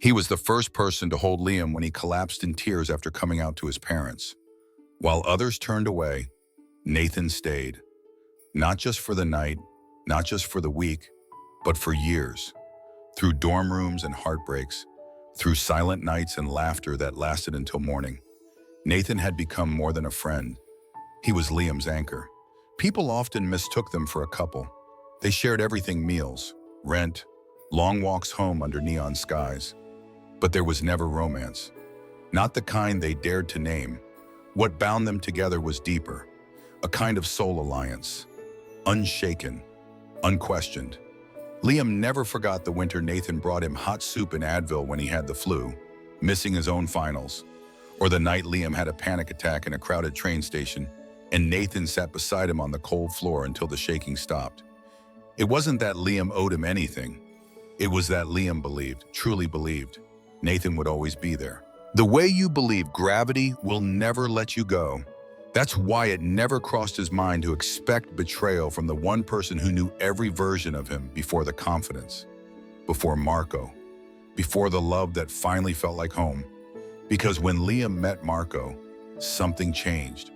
He was the first person to hold Liam when he collapsed in tears after coming out to his parents. While others turned away, Nathan stayed. Not just for the night, not just for the week, but for years. Through dorm rooms and heartbreaks, through silent nights and laughter that lasted until morning, Nathan had become more than a friend. He was Liam's anchor. People often mistook them for a couple. They shared everything: meals, rent, long walks home under neon skies. But there was never romance. Not the kind they dared to name. What bound them together was deeper, a kind of soul alliance. Unshaken, unquestioned. Liam never forgot the winter Nathan brought him hot soup and Advil when he had the flu, missing his own finals. Or the night Liam had a panic attack in a crowded train station, and Nathan sat beside him on the cold floor until the shaking stopped. It wasn't that Liam owed him anything. It was that Liam believed, truly believed, Nathan would always be there. The way you believe gravity will never let you go. That's why it never crossed his mind to expect betrayal from the one person who knew every version of him before the confidence, before Marco, before the love that finally felt like home. Because when Liam met Marco, something changed.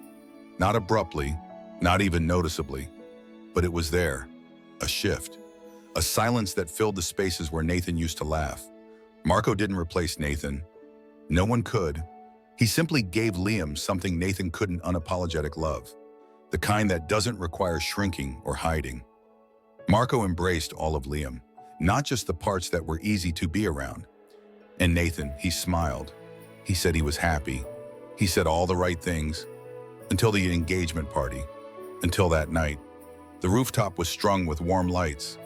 Not abruptly, not even noticeably, but it was there, a shift, a silence that filled the spaces where Nathan used to laugh. Marco didn't replace Nathan. No one could. He simply gave Liam something Nathan couldn't: unapologetic love, the kind that doesn't require shrinking or hiding. Marco embraced all of Liam, not just the parts that were easy to be around. And Nathan, he smiled. He said he was happy. He said all the right things, until the engagement party, until that night. The rooftop was strung with warm lights.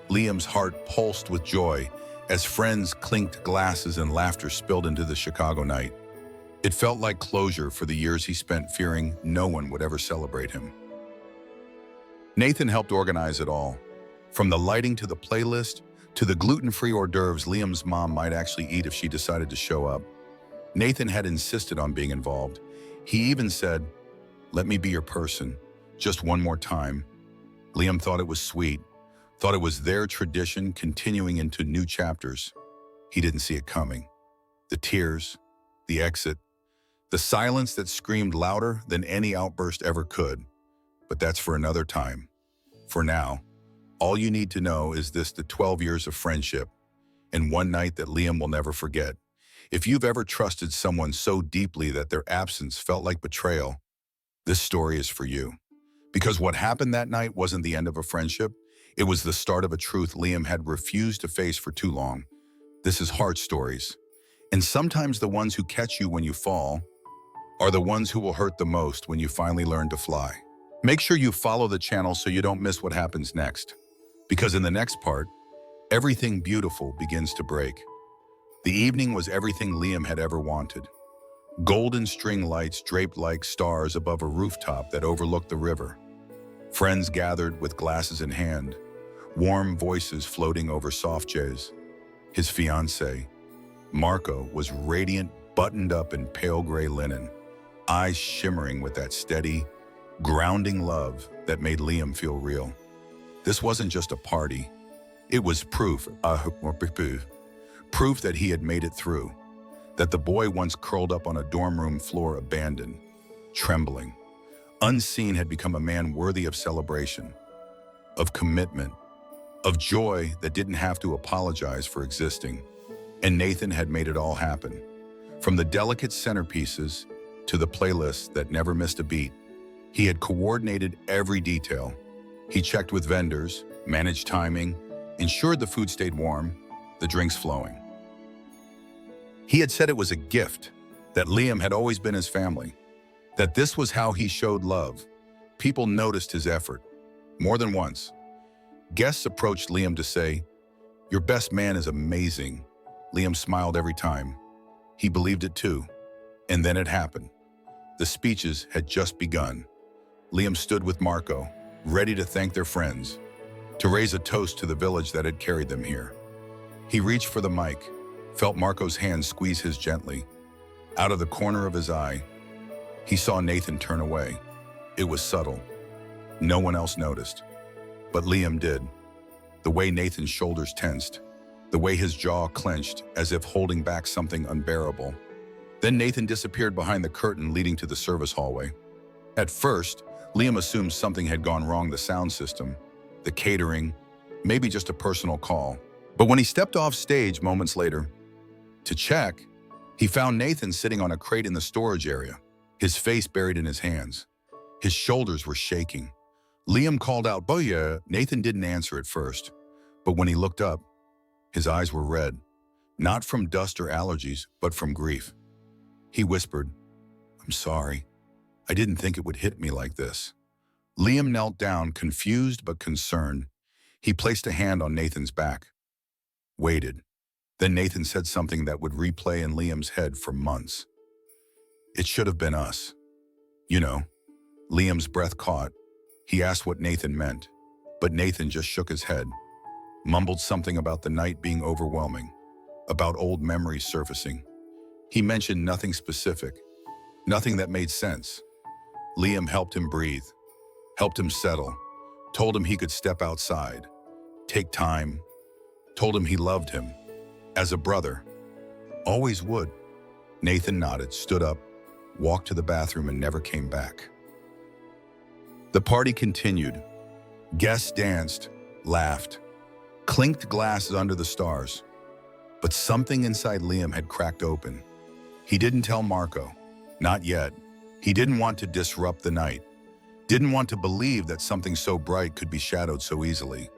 Liam's heart pulsed with joy as friends clinked glasses and laughter spilled into the Chicago night. It felt like closure for the years he spent fearing no one would ever celebrate him. Nathan helped organize it all, from the lighting to the playlist to the gluten-free hors d'oeuvres Liam's mom might actually eat if she decided to show up. Nathan had insisted on being involved. He even said, "Let me be your person, just one more time." Liam thought it was sweet, thought it was their tradition continuing into new chapters. He didn't see it coming. The tears, the exit, the silence that screamed louder than any outburst ever could. But that's for another time. For now, all you need to know is this: the 12 years of friendship and one night that Liam will never forget. If you've ever trusted someone so deeply that their absence felt like betrayal, this story is for you. Because what happened that night wasn't the end of a friendship. It was the start of a truth Liam had refused to face for too long. This is Heart Stories. And sometimes the ones who catch you when you fall are the ones who will hurt the most when you finally learn to fly. Make sure you follow the channel so you don't miss what happens next. Because in the next part, everything beautiful begins to break. The evening was everything Liam had ever wanted. Golden string lights draped like stars above a rooftop that overlooked the river. Friends gathered with glasses in hand, warm voices floating over soft jazz. His fiancée, Marco, was radiant, buttoned up in pale gray linen, eyes shimmering with that steady, grounding love that made Liam feel real. This wasn't just a party. It was proof that he had made it through, that the boy once curled up on a dorm room floor abandoned, trembling, unseen, had become a man worthy of celebration, of commitment, of joy that didn't have to apologize for existing. And Nathan had made it all happen. From the delicate centerpieces to the playlists that never missed a beat, he had coordinated every detail. He checked with vendors, managed timing, ensured the food stayed warm, the drinks flowing. He had said it was a gift, that Liam had always been his family, that this was how he showed love. People noticed his effort. More than once, guests approached Liam to say, "Your best man is amazing." Liam smiled every time. He believed it too. And then it happened. The speeches had just begun. Liam stood with Marco, ready to thank their friends, to raise a toast to the village that had carried them here. He reached for the mic, felt Marco's hand squeeze his gently. Out of the corner of his eye, he saw Nathan turn away. It was subtle. No one else noticed. But Liam did. The way Nathan's shoulders tensed, the way his jaw clenched as if holding back something unbearable. Then Nathan disappeared behind the curtain leading to the service hallway. At first, Liam assumed something had gone wrong: the sound system, the catering, maybe just a personal call. But when he stepped off stage moments later to check, he found Nathan sitting on a crate in the storage area, his face buried in his hands. His shoulders were shaking. Liam called out, "Boya!" Nathan didn't answer at first, but when he looked up, his eyes were red, not from dust or allergies, but from grief. He whispered, "I'm sorry. I didn't think it would hit me like this." Liam knelt down, confused but concerned. He placed a hand on Nathan's back, waited. Then Nathan said something that would replay in Liam's head for months. "It should have been us." You know, Liam's breath caught. He asked what Nathan meant, but Nathan just shook his head, mumbled something about the night being overwhelming, about old memories surfacing. He mentioned nothing specific, nothing that made sense. Liam helped him breathe, helped him settle, told him he could step outside, take time, told him he loved him, as a brother, always would. Nathan nodded, stood up, walked to the bathroom, and never came back. The party continued. Guests danced, laughed, clinked glasses under the stars. But something inside Liam had cracked open. He didn't tell Marco, not yet. He didn't want to disrupt the night, didn't want to believe that something so bright could be shadowed so easily.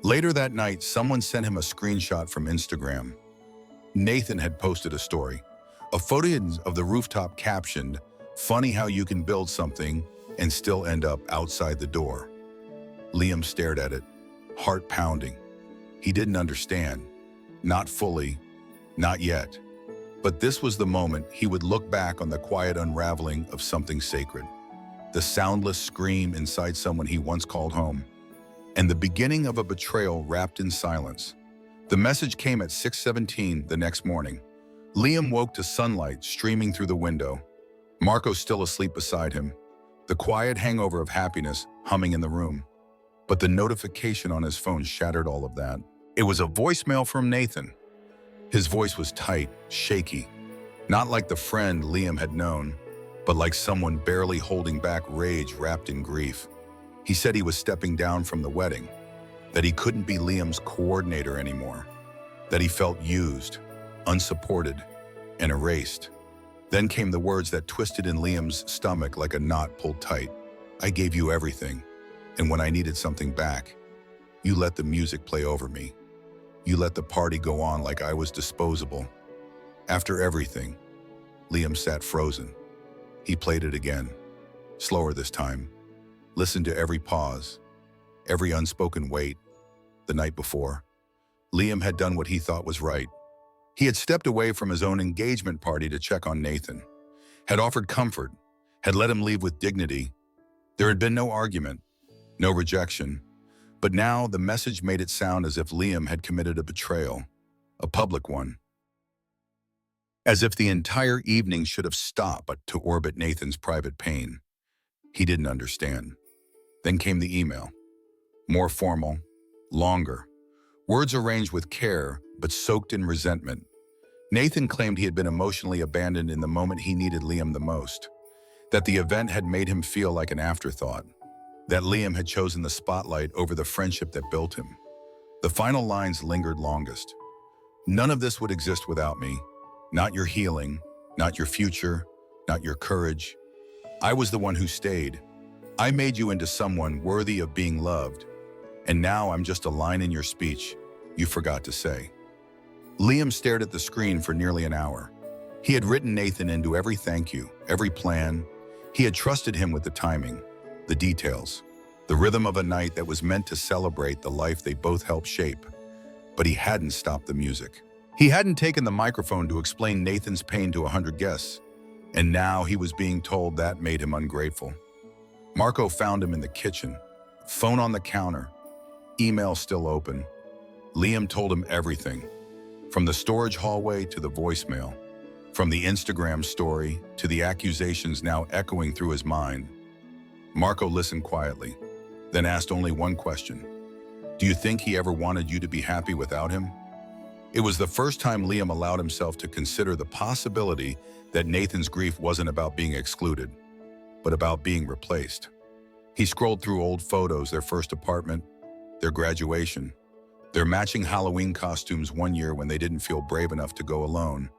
Later that night, someone sent him a screenshot from Instagram. Nathan had posted a story, a photo of the rooftop captioned, "Funny how you can build something and still end up outside the door." Liam stared at it, heart pounding. He didn't understand. Not fully, not yet. But this was the moment he would look back on the quiet unraveling of something sacred, the soundless scream inside someone he once called home, and the beginning of a betrayal wrapped in silence. The message came at 6:17 the next morning. Liam woke to sunlight streaming through the window. Marco still asleep beside him, the quiet hangover of happiness humming in the room. But the notification on his phone shattered all of that. It was a voicemail from Nathan. His voice was tight, shaky, not like the friend Liam had known, but like someone barely holding back rage wrapped in grief. He said he was stepping down from the wedding, that he couldn't be Liam's coordinator anymore, that he felt used, unsupported, and erased. Then came the words that twisted in Liam's stomach like a knot pulled tight. "I gave you everything, and when I needed something back, you let the music play over me. You let the party go on like I was disposable." After everything, Liam sat frozen. He played it again, slower this time. Listened to every pause, every unspoken wait. The night before, Liam had done what he thought was right. He had stepped away from his own engagement party to check on Nathan, had offered comfort, had let him leave with dignity. There had been no argument, no rejection. But now the message made it sound as if Liam had committed a betrayal, a public one. As if the entire evening should have stopped to orbit Nathan's private pain. He didn't understand. Then came the email. More formal, longer. Words arranged with care, but soaked in resentment. Nathan claimed he had been emotionally abandoned in the moment he needed Liam the most, that the event had made him feel like an afterthought, that Liam had chosen the spotlight over the friendship that built him. The final lines lingered longest. "None of this would exist without me. Not your healing, not your future, not your courage. I was the one who stayed. I made you into someone worthy of being loved. And now I'm just a line in your speech you forgot to say." Liam stared at the screen for nearly an hour. He had written Nathan into every thank you, every plan. He had trusted him with the timing, the details, the rhythm of a night that was meant to celebrate the life they both helped shape. But he hadn't stopped the music. He hadn't taken the microphone to explain Nathan's pain to 100 guests. And now he was being told that made him ungrateful. Marco found him in the kitchen, phone on the counter, email still open. Liam told him everything, from the storage hallway to the voicemail, from the Instagram story to the accusations now echoing through his mind. Marco listened quietly, then asked only one question. "Do you think he ever wanted you to be happy without him?" It was the first time Liam allowed himself to consider the possibility that Nathan's grief wasn't about being excluded, but about being replaced. He scrolled through old photos, their first apartment, their graduation, their matching Halloween costumes one year when they didn't feel brave enough to go alone.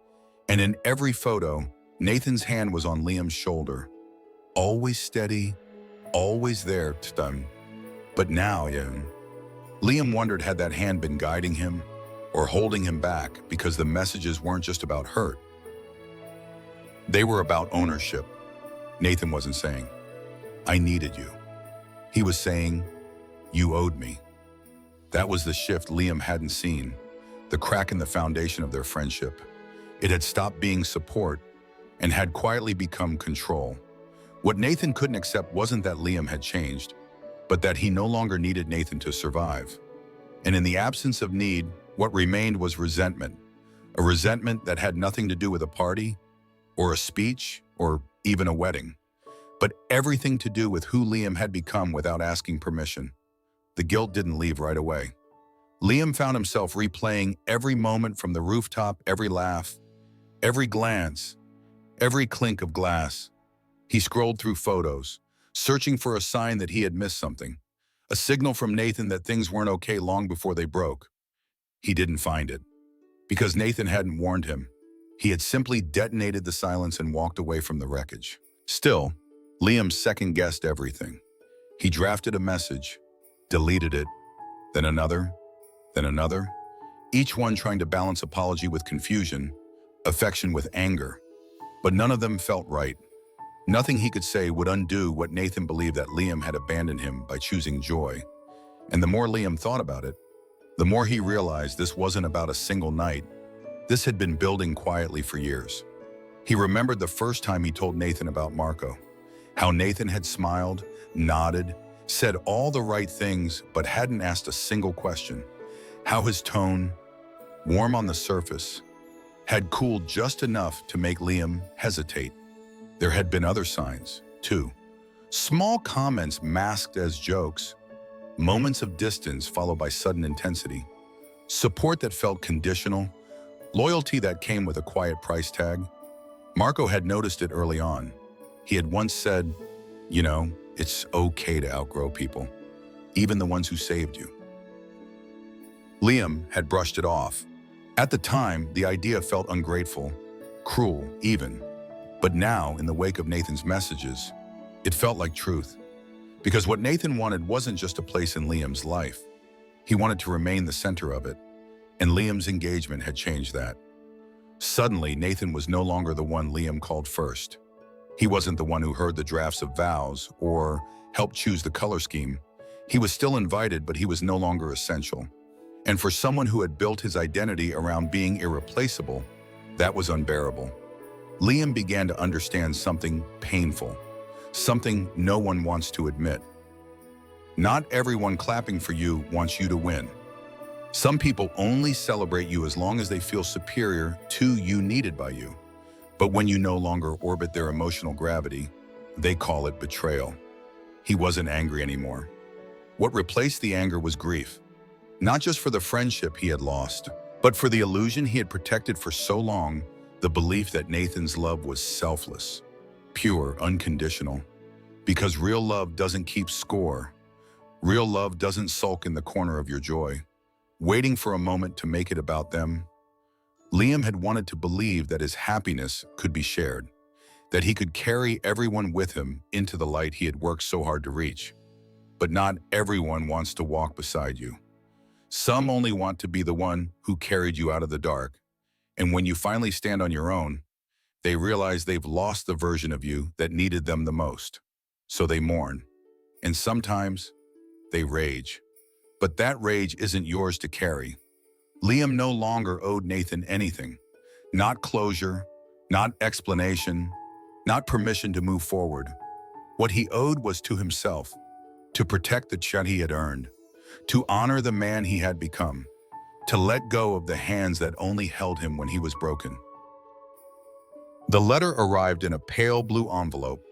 And in every photo, Nathan's hand was on Liam's shoulder, always steady, always there to them. But now, Liam wondered, had that hand been guiding him or holding him back, because the messages weren't just about hurt. They were about ownership. Nathan wasn't saying, "I needed you." He was saying, "You owed me." That was the shift Liam hadn't seen, the crack in the foundation of their friendship. It had stopped being support and had quietly become control. What Nathan couldn't accept wasn't that Liam had changed, but that he no longer needed Nathan to survive. And in the absence of need, what remained was resentment, a resentment that had nothing to do with a party, or a speech, or even a wedding, but everything to do with who Liam had become without asking permission. The guilt didn't leave right away. Liam found himself replaying every moment from the rooftop, every laugh, every glance, every clink of glass. He scrolled through photos, searching for a sign that he had missed something, a signal from Nathan that things weren't okay long before they broke. He didn't find it, because Nathan hadn't warned him. He had simply detonated the silence and walked away from the wreckage. Still, Liam second-guessed everything. He drafted a message, deleted it, then another, each one trying to balance apology with confusion, affection with anger. But none of them felt right. Nothing he could say would undo what Nathan believed, that Liam had abandoned him by choosing joy. And the more Liam thought about it, the more he realized this wasn't about a single night. This had been building quietly for years. He remembered the first time he told Nathan about Marco, how Nathan had smiled, nodded, said all the right things, but hadn't asked a single question. How his tone, warm on the surface, had cooled just enough to make Liam hesitate. There had been other signs, too. Small comments masked as jokes, moments of distance followed by sudden intensity, support that felt conditional, loyalty that came with a quiet price tag. Marco had noticed it early on. He had once said, "It's okay to outgrow people, even the ones who saved you." Liam had brushed it off. At the time, the idea felt ungrateful, cruel even. But now, in the wake of Nathan's messages, it felt like truth. Because what Nathan wanted wasn't just a place in Liam's life. He wanted to remain the center of it, and Liam's engagement had changed that. Suddenly, Nathan was no longer the one Liam called first. He wasn't the one who heard the drafts of vows or helped choose the color scheme. He was still invited, but he was no longer essential. And for someone who had built his identity around being irreplaceable, that was unbearable. Liam began to understand something painful, something no one wants to admit. Not everyone clapping for you wants you to win. Some people only celebrate you as long as they feel superior to you, needed by you. But when you no longer orbit their emotional gravity, they call it betrayal. He wasn't angry anymore. What replaced the anger was grief. Not just for the friendship he had lost, but for the illusion he had protected for so long, the belief that Nathan's love was selfless, pure, unconditional. Because real love doesn't keep score. Real love doesn't sulk in the corner of your joy, waiting for a moment to make it about them. Liam had wanted to believe that his happiness could be shared, that he could carry everyone with him into the light he had worked so hard to reach. But not everyone wants to walk beside you. Some only want to be the one who carried you out of the dark. And when you finally stand on your own, they realize they've lost the version of you that needed them the most. So they mourn. And sometimes they rage. But that rage isn't yours to carry. Liam no longer owed Nathan anything. Not closure, not explanation, not permission to move forward. What he owed was to himself, to protect the chat he had earned, to honor the man he had become, to let go of the hands that only held him when he was broken. The letter arrived in a pale blue envelope,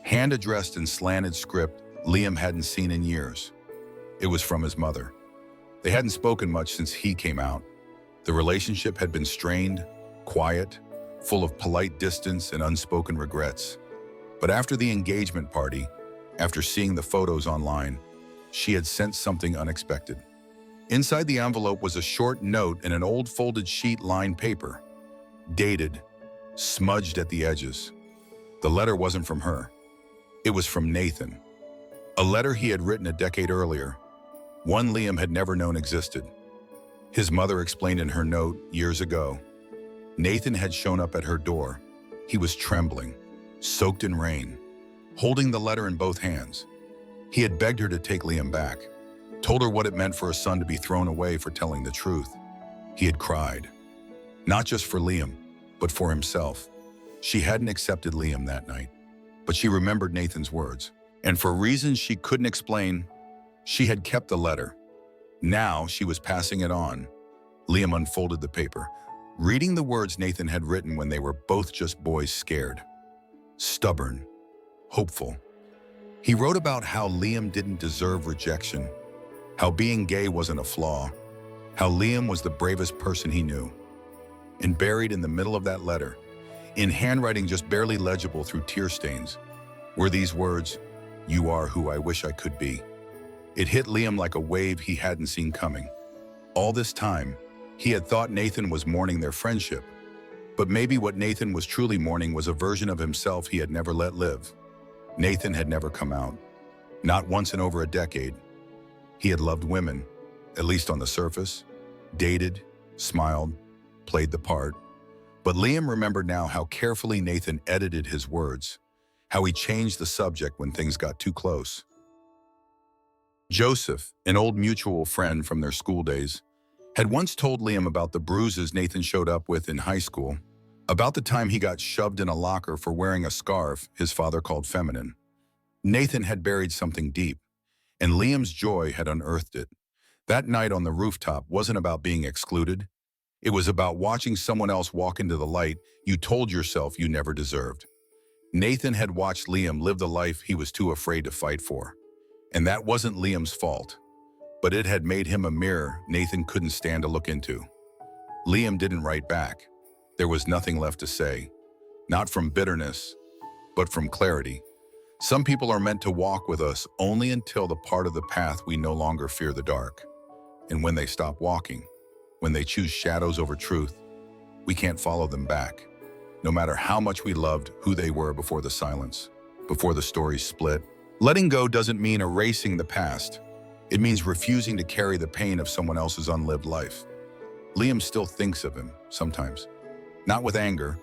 hand-addressed in slanted script Liam hadn't seen in years. It was from his mother. They hadn't spoken much since he came out. The relationship had been strained, quiet, full of polite distance and unspoken regrets. But after the engagement party, after seeing the photos online, she had sensed something unexpected. Inside the envelope was a short note in an old folded sheet lined paper, dated, smudged at the edges. The letter wasn't from her. It was from Nathan. A letter he had written a decade earlier, one Liam had never known existed. His mother explained in her note years ago. Nathan had shown up at her door. He was trembling, soaked in rain, holding the letter in both hands. He had begged her to take Liam back, told her what it meant for a son to be thrown away for telling the truth. He had cried, not just for Liam, but for himself. She hadn't accepted Liam that night, but she remembered Nathan's words. And for reasons she couldn't explain, she had kept the letter. Now she was passing it on. Liam unfolded the paper, reading the words Nathan had written when they were both just boys scared, stubborn, hopeful. He wrote about how Liam didn't deserve rejection, how being gay wasn't a flaw, how Liam was the bravest person he knew. And buried in the middle of that letter, in handwriting just barely legible through tear stains, were these words, "You are who I wish I could be." It hit Liam like a wave he hadn't seen coming. All this time, he had thought Nathan was mourning their friendship, but maybe what Nathan was truly mourning was a version of himself he had never let live. Nathan had never come out, not once in over a decade. He had loved women, at least on the surface, dated, smiled, played the part. But Liam remembered now how carefully Nathan edited his words, how he changed the subject when things got too close. Joseph, an old mutual friend from their school days, had once told Liam about the bruises Nathan showed up with in high school, about the time he got shoved in a locker for wearing a scarf his father called feminine. Nathan had buried something deep, and Liam's joy had unearthed it. That night on the rooftop wasn't about being excluded. It was about watching someone else walk into the light you told yourself you never deserved. Nathan had watched Liam live the life he was too afraid to fight for. And that wasn't Liam's fault, but it had made him a mirror Nathan couldn't stand to look into. Liam didn't write back. There was nothing left to say, not from bitterness, but from clarity. Some people are meant to walk with us only until the part of the path we no longer fear the dark. And when they stop walking, when they choose shadows over truth, we can't follow them back, no matter how much we loved who they were before the silence, before the stories split. Letting go doesn't mean erasing the past. It means refusing to carry the pain of someone else's unlived life. Liam still thinks of him, sometimes. Not with anger,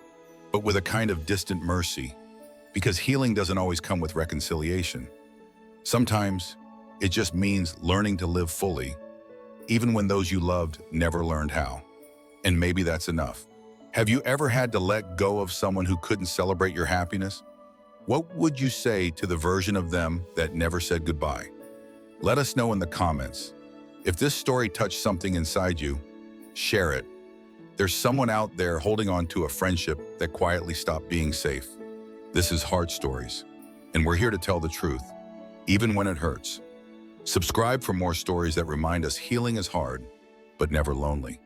but with a kind of distant mercy, because healing doesn't always come with reconciliation. Sometimes it just means learning to live fully, even when those you loved never learned how. And maybe that's enough. Have you ever had to let go of someone who couldn't celebrate your happiness? What would you say to the version of them that never said goodbye? Let us know in the comments. If this story touched something inside you, share it. There's someone out there holding on to a friendship that quietly stopped being safe. This is Heart Stories, and we're here to tell the truth, even when it hurts. Subscribe for more stories that remind us healing is hard, but never lonely.